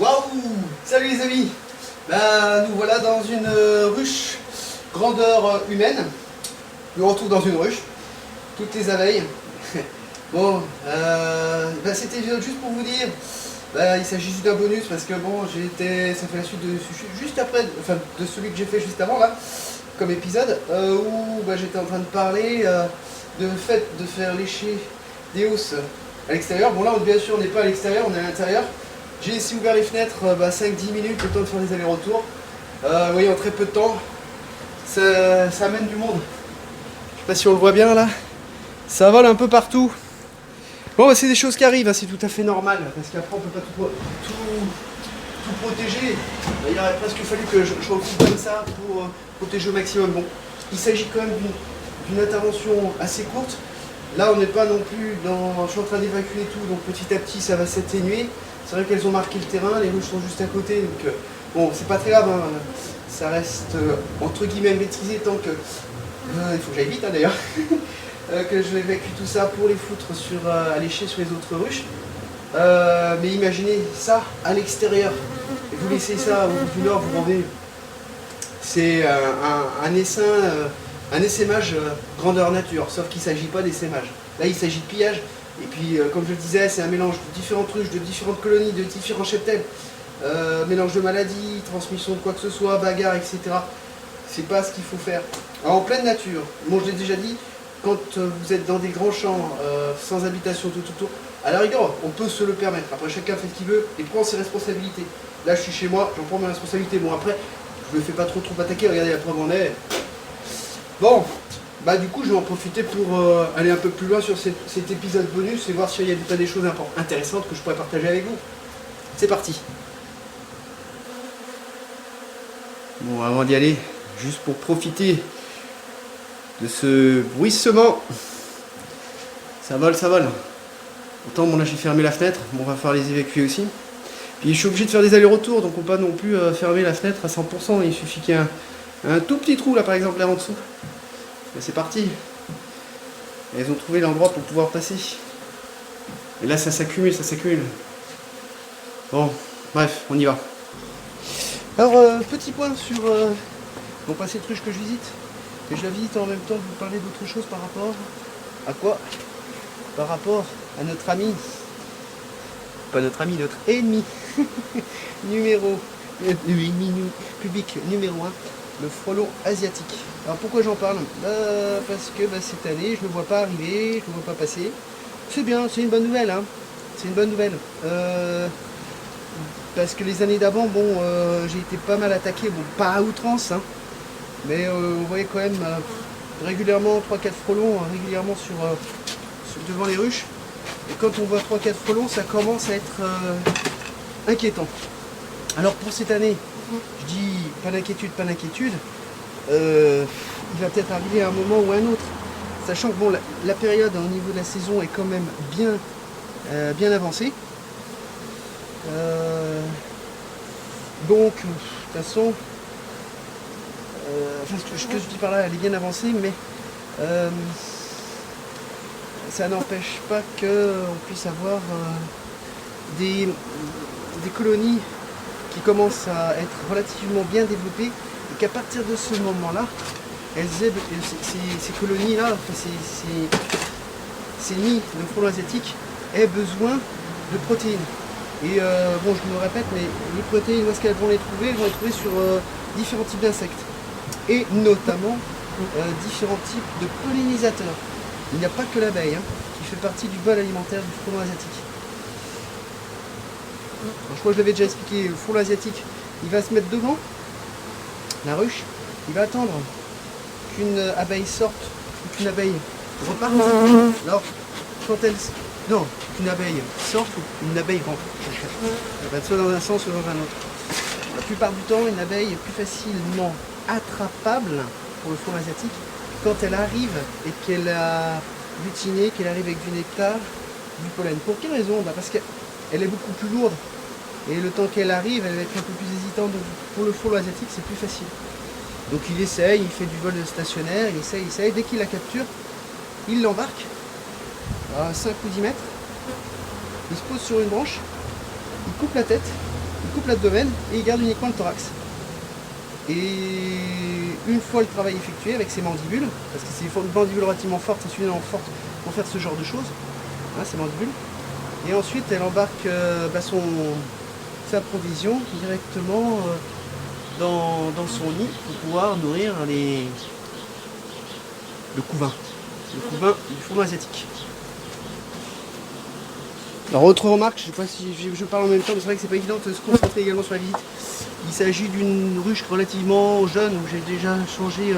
Waouh! Salut les amis! Nous voilà dans une ruche grandeur humaine. Nous retrouve dans une ruche. Toutes les abeilles. Bon, c'était juste pour vous dire, il s'agit juste d'un bonus parce que bon, ça fait la suite de juste après, enfin de celui que j'ai fait juste avant là, comme épisode, où j'étais en train de parler de fait de faire lécher des hausses à l'extérieur. Bon là, bien sûr, on n'est pas à l'extérieur, on est à l'intérieur. J'ai laissé ouvert les fenêtres 5-10 minutes, le temps de faire des allers-retours. Vous voyez, en très peu de temps, ça amène du monde. Je sais pas si on le voit bien là. Ça vole un peu partout. Bon, c'est des choses qui arrivent, c'est tout à fait normal, parce qu'après on peut pas tout protéger. Il aurait presque fallu que je recoupe comme ça pour protéger au maximum. Bon, il s'agit quand même d'une intervention assez courte. Là, on n'est pas non plus dans... Je suis en train d'évacuer tout, donc petit à petit, ça va s'atténuer. C'est vrai qu'elles ont marqué le terrain, les ruches sont juste à côté, donc bon, c'est pas très grave, hein. Ça reste entre guillemets maîtrisé tant que... il faut que j'aille vite, hein, d'ailleurs. Que je évacue tout ça pour les foutre à lécher sur les autres ruches. Mais imaginez ça à l'extérieur. Et vous laissez ça au bout d'une heure, vous rendez. C'est un essaimage grandeur nature, sauf qu'il ne s'agit pas d'essaimage. Là, il s'agit de pillage. Et puis, comme je le disais, c'est un mélange de différentes ruches, de différentes colonies, de différents cheptels. Mélange de maladies, transmission de quoi que ce soit, bagarre, etc. C'est pas ce qu'il faut faire. Alors, en pleine nature, bon, je l'ai déjà dit, quand vous êtes dans des grands champs, sans habitation tout autour, à la rigueur, on peut se le permettre. Après, chacun fait ce qu'il veut et prend ses responsabilités. Là, je suis chez moi, j'en prends mes responsabilités. Bon, après, je ne me fais pas trop attaquer, regardez la preuve en est. Bon, du coup, je vais en profiter pour aller un peu plus loin sur cet épisode bonus et voir s'il y a des choses intéressantes que je pourrais partager avec vous. C'est parti. Bon, avant d'y aller, juste pour profiter de ce bruissement. Ça vole, ça vole. Autant, bon là j'ai fermé la fenêtre, bon, on va falloir les évacuer aussi. Puis je suis obligé de faire des allers-retours, donc on ne peut pas non plus fermer la fenêtre à 100%. Il suffit qu'il y ait un tout petit trou là par exemple là en dessous. Et c'est parti. Et elles ont trouvé l'endroit pour pouvoir passer. Et là ça s'accumule, ça s'accumule. Bon, bref, on y va. Alors, petit point sur cette ruche que je visite. Et je la visite en même temps de vous parler d'autre chose par rapport à quoi? Par rapport à notre ami, pas notre ami, notre ennemi public numéro 1, le frelon asiatique. Alors pourquoi j'en parle? Parce que cette année je ne le vois pas arriver, je ne le vois pas passer. C'est bien, c'est une bonne nouvelle, hein. C'est une bonne nouvelle. Parce que les années d'avant, bon, j'ai été pas mal attaqué, bon, pas à outrance, hein. Mais on voyait quand même régulièrement 3-4 frelons régulièrement devant les ruches. Et quand on voit 3-4 frelons, ça commence à être inquiétant. Alors pour cette année, je dis pas d'inquiétude, pas d'inquiétude. Il va peut-être arriver à un moment ou à un autre. Sachant que bon, la période au niveau de la saison est quand même bien avancée. Donc, de toute façon, ce que je dis par là, elle est bien avancée, mais ça n'empêche pas qu'on puisse avoir des colonies qui commencent à être relativement bien développées et qu'à partir de ce moment-là, ces colonies-là, ces nids de frelons asiatiques aient besoin de protéines. Et bon, je me répète, mais les protéines, où est-ce qu'elles vont les trouver? Elles vont les trouver sur différents types d'insectes. Et notamment différents types de pollinisateurs. Il n'y a pas que l'abeille qui fait partie du bol alimentaire du frelon asiatique. Alors, je crois que je l'avais déjà expliqué, le frelon asiatique, il va se mettre devant la ruche, il va attendre qu'une abeille sorte ou qu'une abeille reparte. Alors, quand elle... Non, qu'une abeille sorte ou une abeille rentre. Elle va être soit dans un sens, soit dans un autre. La plupart du temps, une abeille est plus facilement attrapable pour le frelon asiatique quand elle arrive et qu'elle a butiné, qu'elle arrive avec du nectar, du pollen. Pour quelle raison? Parce qu'elle est beaucoup plus lourde et le temps qu'elle arrive, elle va être un peu plus hésitante. Donc pour le frelon asiatique, c'est plus facile. Donc il essaye, il fait du vol stationnaire, il essaye. Dès qu'il la capture, il l'embarque à 5 ou 10 mètres. Il se pose sur une branche, il coupe la tête il coupe l'abdomen et il garde uniquement le thorax. Et une fois le travail effectué avec ses mandibules, parce que c'est une mandibule relativement forte et suffisamment forte pour faire ce genre de choses, hein, ces mandibules, et ensuite elle embarque sa provision directement dans son nid pour pouvoir nourrir le couvain du faune asiatique. Alors autre remarque, je ne sais pas si je parle en même temps, mais c'est vrai que c'est pas évident de se concentrer également sur la visite. Il s'agit d'une ruche relativement jeune où j'ai déjà changé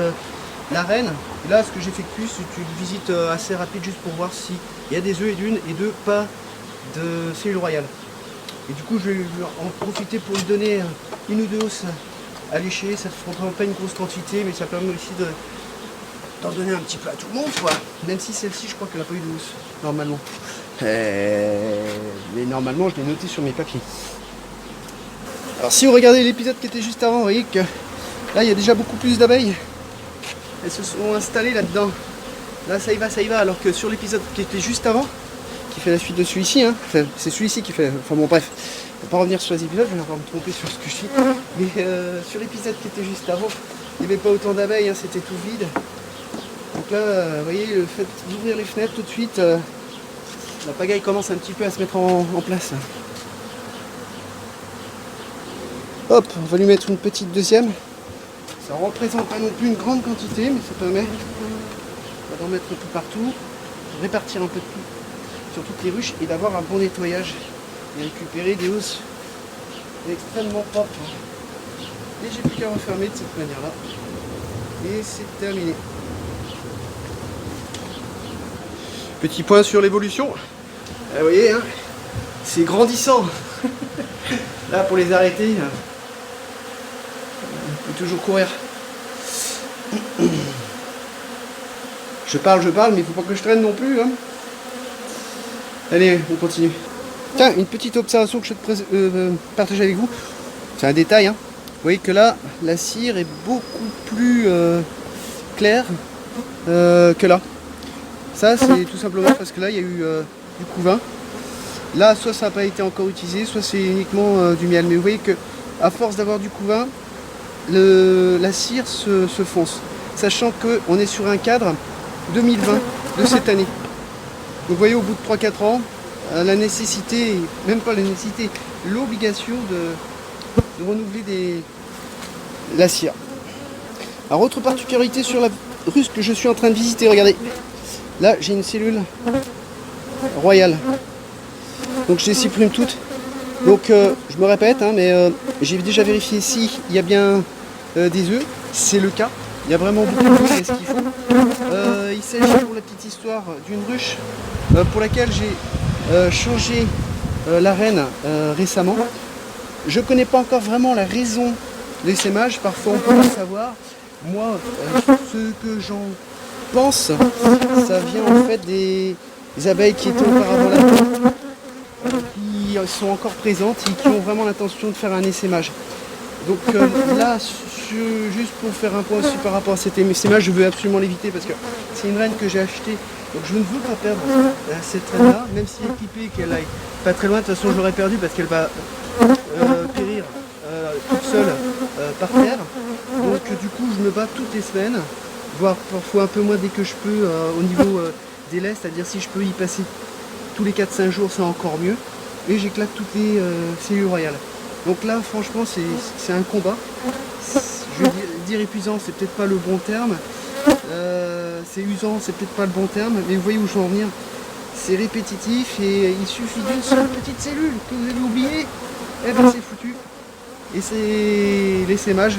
l'arène. Et là, ce que j'effectue, c'est une visite assez rapide juste pour voir s'il y a des œufs et d'une et deux pas de cellule royale. Et du coup, je vais en profiter pour lui donner une ou deux hausses à lécher. Ça ne fera pas une grosse quantité, mais ça permet aussi d'en donner un petit peu à tout le monde, quoi. Même si celle-ci, je crois qu'elle n'a pas eu de hausse, normalement. Mais normalement, je l'ai noté sur mes papiers. Alors si vous regardez l'épisode qui était juste avant, vous voyez que là il y a déjà beaucoup plus d'abeilles. Elles se sont installées là-dedans. Là ça y va, alors que sur l'épisode qui était juste avant, qui fait la suite de celui-ci, hein, enfin, c'est celui-ci qui fait... Enfin bon bref, je ne vais pas revenir sur les épisodes, je vais encore me tromper sur ce que je dis. Mais sur l'épisode qui était juste avant, il n'y avait pas autant d'abeilles, hein, c'était tout vide. Donc là, vous voyez, le fait d'ouvrir les fenêtres tout de suite, la pagaille commence un petit peu à se mettre en place. Hop, on va lui mettre une petite deuxième. Ça ne représente pas non plus une grande quantité, mais ça permet d'en mettre un peu partout, de répartir un peu de tout sur toutes les ruches et d'avoir un bon nettoyage et récupérer des hausses extrêmement propres. Et j'ai plus qu'à refermer de cette manière-là. Et c'est terminé. Petit point sur l'évolution. Vous voyez, hein, c'est grandissant. Là, pour les arrêter, il faut toujours courir. Je parle, mais il ne faut pas que je traîne non plus. Hein. Allez, on continue. Tiens, une petite observation que je vais partager avec vous. C'est un détail. Hein. Vous voyez que là, la cire est beaucoup plus claire que là. Ça, c'est tout simplement parce que là, il y a eu du couvain. Là, soit ça n'a pas été encore utilisé, soit c'est uniquement du miel. Mais vous voyez que à force d'avoir du couvain, la cire se fonce. Sachant qu'on est sur un cadre 2020 de cette année. Donc vous voyez, au bout de 3-4 ans, la nécessité, même pas la nécessité, l'obligation de renouveler la cire. Alors, autre particularité sur la ruche que je suis en train de visiter, regardez. Là, j'ai une cellule royale. Donc je les supprime toutes. Donc je me répète, hein, mais j'ai déjà vérifié si il y a bien des œufs. C'est le cas. Il y a vraiment beaucoup d'œufs, c'est ce qu'il faut. Il s'agit, pour la petite histoire, d'une ruche pour laquelle j'ai changé l'arène récemment. Je ne connais pas encore vraiment la raison de l'essaimage. Parfois on peut le savoir. Moi, ce que j'en pense, ça vient en fait des abeilles qui étaient auparavant là, qui sont encore présentes et qui ont vraiment l'intention de faire un essaimage. Donc là, juste pour faire un point aussi par rapport à cet essaimage, je veux absolument l'éviter parce que c'est une reine que j'ai achetée. Donc je ne veux pas perdre cette reine-là, même si équipée qu'elle aille pas très loin. De toute façon, je l'aurais perdue parce qu'elle va périr toute seule par terre. Donc du coup, je me bats toutes les semaines, voire parfois un peu moins dès que je peux au niveau des laits, c'est-à-dire si je peux y passer tous les 4-5 jours, c'est encore mieux. Et j'éclate toutes les cellules royales. Donc là, franchement, c'est un combat. Je vais dire épuisant, c'est peut-être pas le bon terme. C'est usant, c'est peut-être pas le bon terme. Mais vous voyez où je veux en venir. C'est répétitif et il suffit d'une seule petite cellule que vous avez oubliée. Et ben c'est foutu. Et c'est l'essaimage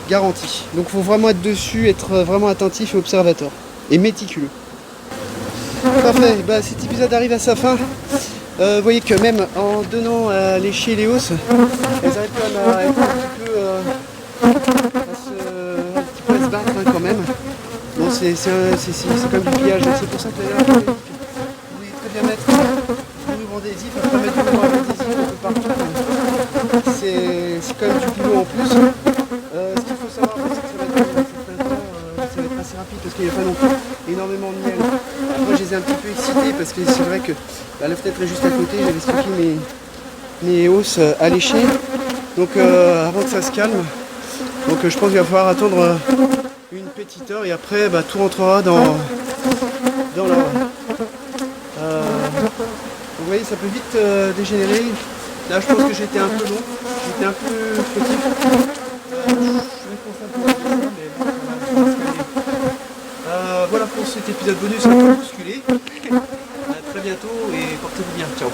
garanti. Donc il faut vraiment être dessus, être vraiment attentif et observateur. Et méticuleux. Parfait, bah, cet épisode arrive à sa fin. Vous voyez que même en donnant à lécher les hausses, elles arrivent quand même à être un petit peu à se battre hein, quand même. Bon, c'est comme du pillage, c'est pour ça que la dernière fois, vous pouvez très bien mettre du ruban adhésif, après mettre du ruban adhésif un peu partout. C'est quand même du boulot en plus. Ce qu'il faut savoir, c'est que ça va être assez rapide parce qu'il n'y a pas non plus énormément de miel. Après, je les ai un petit peu excités parce que c'est vrai que la fenêtre est juste à côté, j'avais stocké mes hausses alléchées. Donc avant que ça se calme, donc je pense qu'il va falloir attendre une petite heure et après bah, tout rentrera dans l'ordre. Vous voyez, ça peut vite dégénérer. Là, je pense que j'étais un peu long, j'étais un peu fautif. Je suis responsable pour la vidéo, mais bon, ça va se calmer. Voilà pour cet épisode bonus un peu bousculé. À très bientôt et portez-vous bien. Ciao.